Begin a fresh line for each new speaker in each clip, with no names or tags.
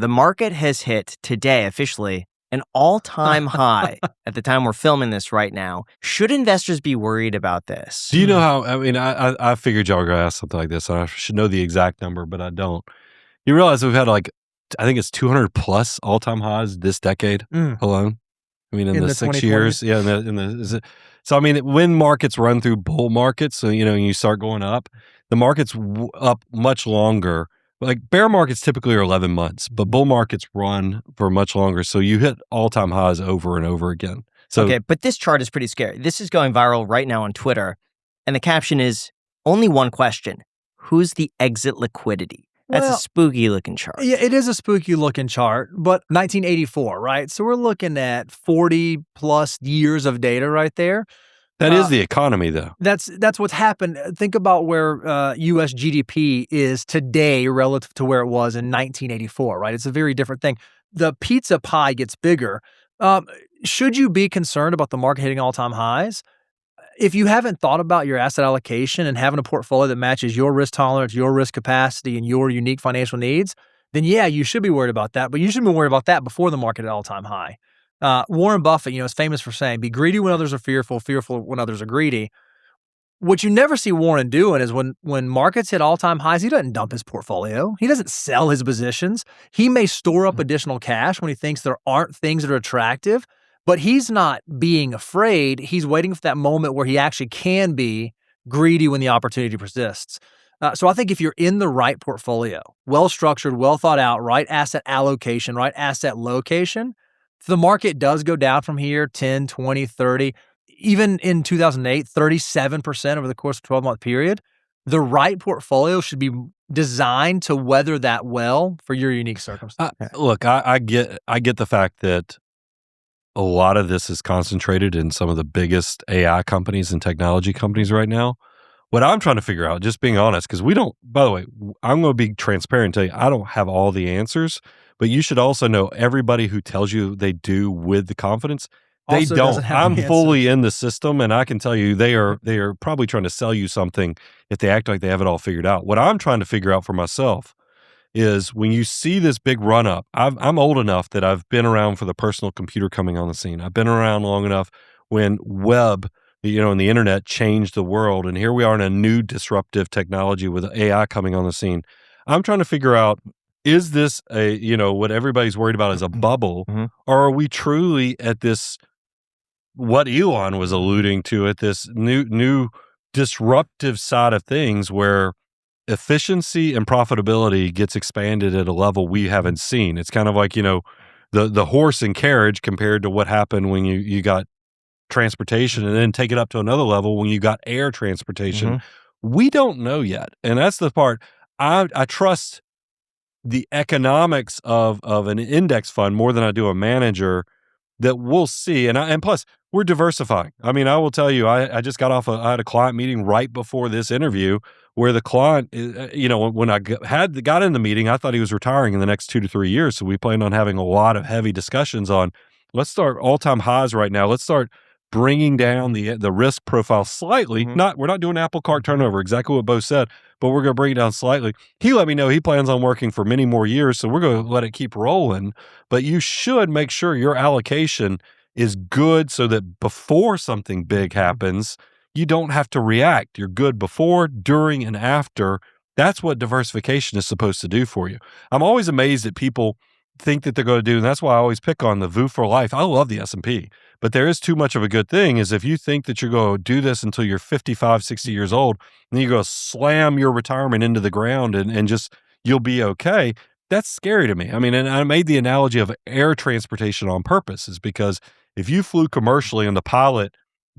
The market has hit today officially an all-time high at the time we're filming this right now. Should investors be worried about this?
Do you know how, I figured y'all were going to ask something like this, and I should know the exact number, but I don't. You realize we've had I think it's 200 plus all-time highs this decade alone? I mean, in the 6 years. Yeah. So, I mean, when markets run through bull markets, so, and you start going up, the market's up much longer. Like bear markets typically are 11 months, but bull markets run for much longer. So you hit all-time highs over and over again. So,
okay, but this chart is pretty scary. This is going viral right now on Twitter. And the caption is, only one question. Who's the exit liquidity? That's a spooky looking chart.
Yeah, it is a spooky looking chart, but 1984, right? So we're looking at 40 plus years of data right there.
That is the economy, though.
That's what's happened. Think about where U.S. GDP is today relative to where it was in 1984, right? It's a very different thing. The pizza pie gets bigger. Should you be concerned about the market hitting all-time highs? If you haven't thought about your asset allocation and having a portfolio that matches your risk tolerance, your risk capacity, and your unique financial needs, then yeah, you should be worried about that. But you should be worried about that before the market at all-time high. Warren Buffett, is famous for saying, be greedy when others are fearful, fearful when others are greedy. What you never see Warren doing is when markets hit all-time highs, he doesn't dump his portfolio. He doesn't sell his positions. He may store up additional cash when he thinks there aren't things that are attractive, but he's not being afraid. He's waiting for that moment where he actually can be greedy when the opportunity persists. So I think if you're in the right portfolio, well-structured, well thought out, right asset allocation, right asset location, if the market does go down from here 10, 20, 30, even in 2008, 37% over the course of a 12-month period, the right portfolio should be designed to weather that well for your unique circumstance.
Look, I get the fact that a lot of this is concentrated in some of the biggest AI companies and technology companies right now. What I'm trying to figure out, just being honest, because we don't, by the way, I'm going to be transparent and tell you, I don't have all the answers, but you should also know everybody who tells you they do with the confidence, they
Also
don't.
doesn't have
I'm
the
fully in the system, and I can tell you they are probably trying to sell you something if they act like they have it all figured out. What I'm trying to figure out for myself is when you see this big run up, I'm old enough that I've been around for the personal computer coming on the scene. I've been around long enough when web, and the internet changed the world. And here we are in a new disruptive technology with AI coming on the scene. I'm trying to figure out, is this what everybody's worried about is a bubble, or are we truly at this, what Elon was alluding to, at this new disruptive side of things where efficiency and profitability gets expanded at a level we haven't seen. It's kind of like, the horse and carriage compared to what happened when you got transportation, and then take it up to another level when you got air transportation. We don't know yet. And that's the part. I trust the economics of an index fund more than I do a manager that we'll see. And plus, we're diversifying. I mean, I will tell you, I just got off I had a client meeting right before this interview where the client, when I got in the meeting, I thought he was retiring in the next 2 to 3 years. So we planned on having a lot of heavy discussions on, let's start all-time highs right now. Let's start bringing down the risk profile slightly. We're not doing apple cart turnover, exactly what Bo said, but we're going to bring it down slightly. He let me know he plans on working for many more years, so we're going to let it keep rolling. But you should make sure your allocation is good so that before something big happens, you don't have to react. You're good before, during, and after. That's what diversification is supposed to do for you. I'm always amazed that people think that they're going to do, and that's why I always pick on the VU for life. I love the S&P, but there is too much of a good thing is if you think that you're going to do this until you're 55, 60 years old, and then you're going to slam your retirement into the ground and just, you'll be okay. That's scary to me. I mean, and I made the analogy of air transportation on purpose is because if you flew commercially and the pilot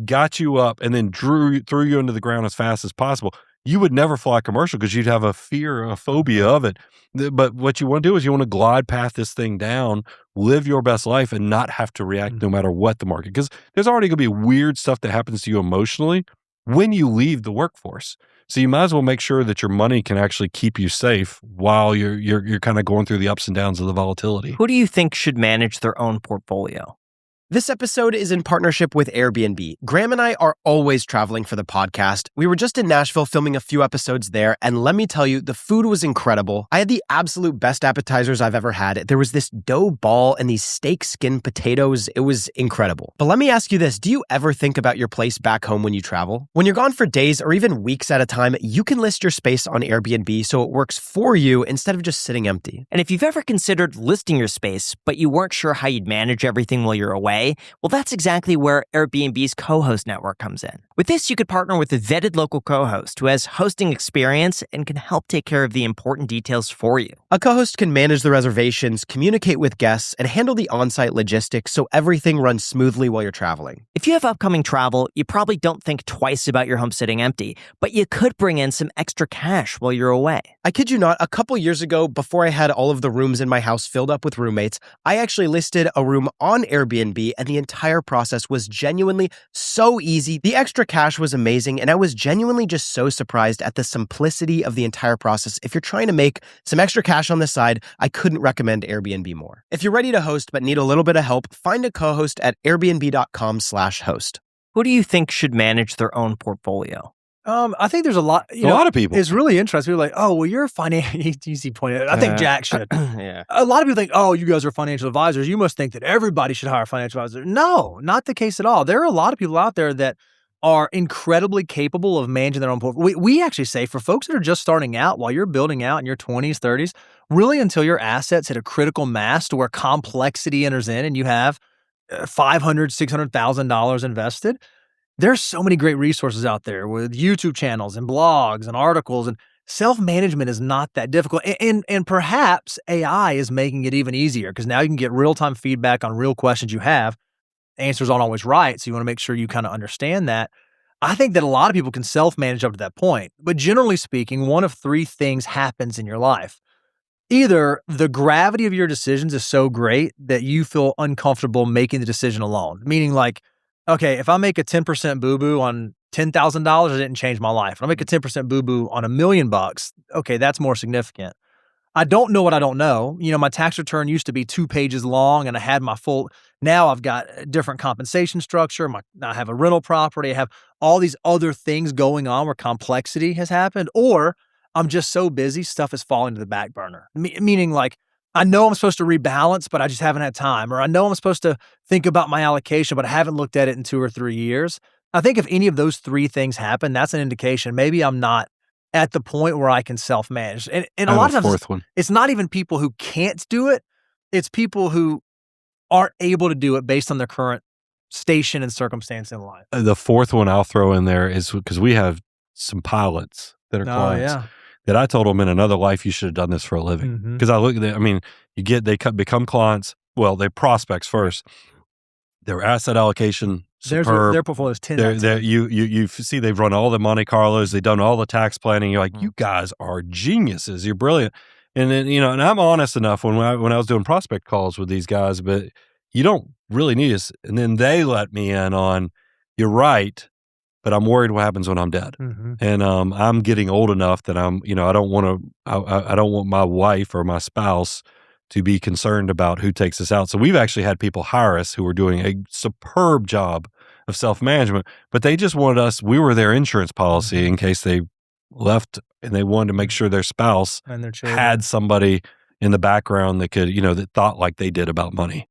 got you up and then threw you into the ground as fast as possible, you would never fly commercial because you'd have a fear, a phobia of it. But what you want to do is you want to glide path this thing down, live your best life, and not have to react no matter what the market. Because there's already going to be weird stuff that happens to you emotionally when you leave the workforce. So you might as well make sure that your money can actually keep you safe while you're kind of going through the ups and downs of the volatility.
Who do you think should manage their own portfolio?
This episode is in partnership with Airbnb. Graham and I are always traveling for the podcast. We were just in Nashville filming a few episodes there, and let me tell you, the food was incredible. I had the absolute best appetizers I've ever had. There was this dough ball and these steak skin potatoes. It was incredible. But let me ask you this. Do you ever think about your place back home when you travel? When you're gone for days or even weeks at a time, you can list your space on Airbnb so it works for you instead of just sitting empty.
And if you've ever considered listing your space, but you weren't sure how you'd manage everything while you're away, well, that's exactly where Airbnb's co-host network comes in. With this, you could partner with a vetted local co-host who has hosting experience and can help take care of the important details for you.
A co-host can manage the reservations, communicate with guests, and handle the on-site logistics so everything runs smoothly while you're traveling.
If you have upcoming travel, you probably don't think twice about your home sitting empty, but you could bring in some extra cash while you're away.
I kid you not, a couple years ago, before I had all of the rooms in my house filled up with roommates, I actually listed a room on Airbnb, and the entire process was genuinely so easy. The extra cash was amazing, and I was genuinely just so surprised at the simplicity of the entire process. If you're trying to make some extra cash on the side, I couldn't recommend Airbnb more. If you're ready to host but need a little bit of help, find a co-host at airbnb.com/host.
Who do you think should manage their own portfolio?
I think there's a lot.
A lot of people.
It's really interesting. People are like, oh, well, you're a financial. Easy point. I think Jack should.
Yeah.
A lot of people think, oh, you guys are financial advisors. You must think that everybody should hire a financial advisor. No, not the case at all. There are a lot of people out there that are incredibly capable of managing their own portfolio. We actually say for folks that are just starting out, while you're building out in your 20s, 30s, really until your assets hit a critical mass to where complexity enters in and you have $500,000, $600,000 invested. There's so many great resources out there with YouTube channels and blogs and articles, and self-management is not that difficult. And perhaps AI is making it even easier because now you can get real-time feedback on real questions you have. Answers aren't always right, so you want to make sure you kind of understand that. I think that a lot of people can self-manage up to that point. But generally speaking, one of three things happens in your life. Either the gravity of your decisions is so great that you feel uncomfortable making the decision alone, meaning like, okay, if I make a 10% boo-boo on $10,000, it didn't change my life. If I make a 10% boo-boo on $1 million, okay, that's more significant. I don't know what I don't know. You know, my tax return used to be 2 pages long and I had my full, now I've got a different compensation structure. I have a rental property. I have all these other things going on where complexity has happened, or I'm just so busy, stuff is falling to the back burner. Meaning like, I know I'm supposed to rebalance, but I just haven't had time. Or I know I'm supposed to think about my allocation, but I haven't looked at it in 2 or 3 years. I think if any of those three things happen, that's an indication maybe I'm not at the point where I can self-manage. And a lot of times it's not even people who can't do it. It's people who aren't able to do it based on their current station and circumstance in life.
The fourth one I'll throw in there is because we have some pilots that are clients.
Yeah.
That I told them in another life, you should have done this for a living. Because I look at it, I mean, they become clients. Well, they prospects first. Their asset allocation, superb.
Their portfolio is 10.
You see they've run all the Monte Carlos. They've done all the tax planning. You're like, you guys are geniuses. You're brilliant. And then, and I'm honest enough when I was doing prospect calls with these guys, but you don't really need us. And then they let me in on, you're right, but I'm worried what happens when I'm dead. And I'm getting old enough that I don't want my wife or my spouse to be concerned about who takes us out. So we've actually had people hire us who were doing a superb job of self-management, but they just wanted we were their insurance policy in case they left, and they wanted to make sure their spouse
and their children
had somebody in the background that could, that thought like they did about money.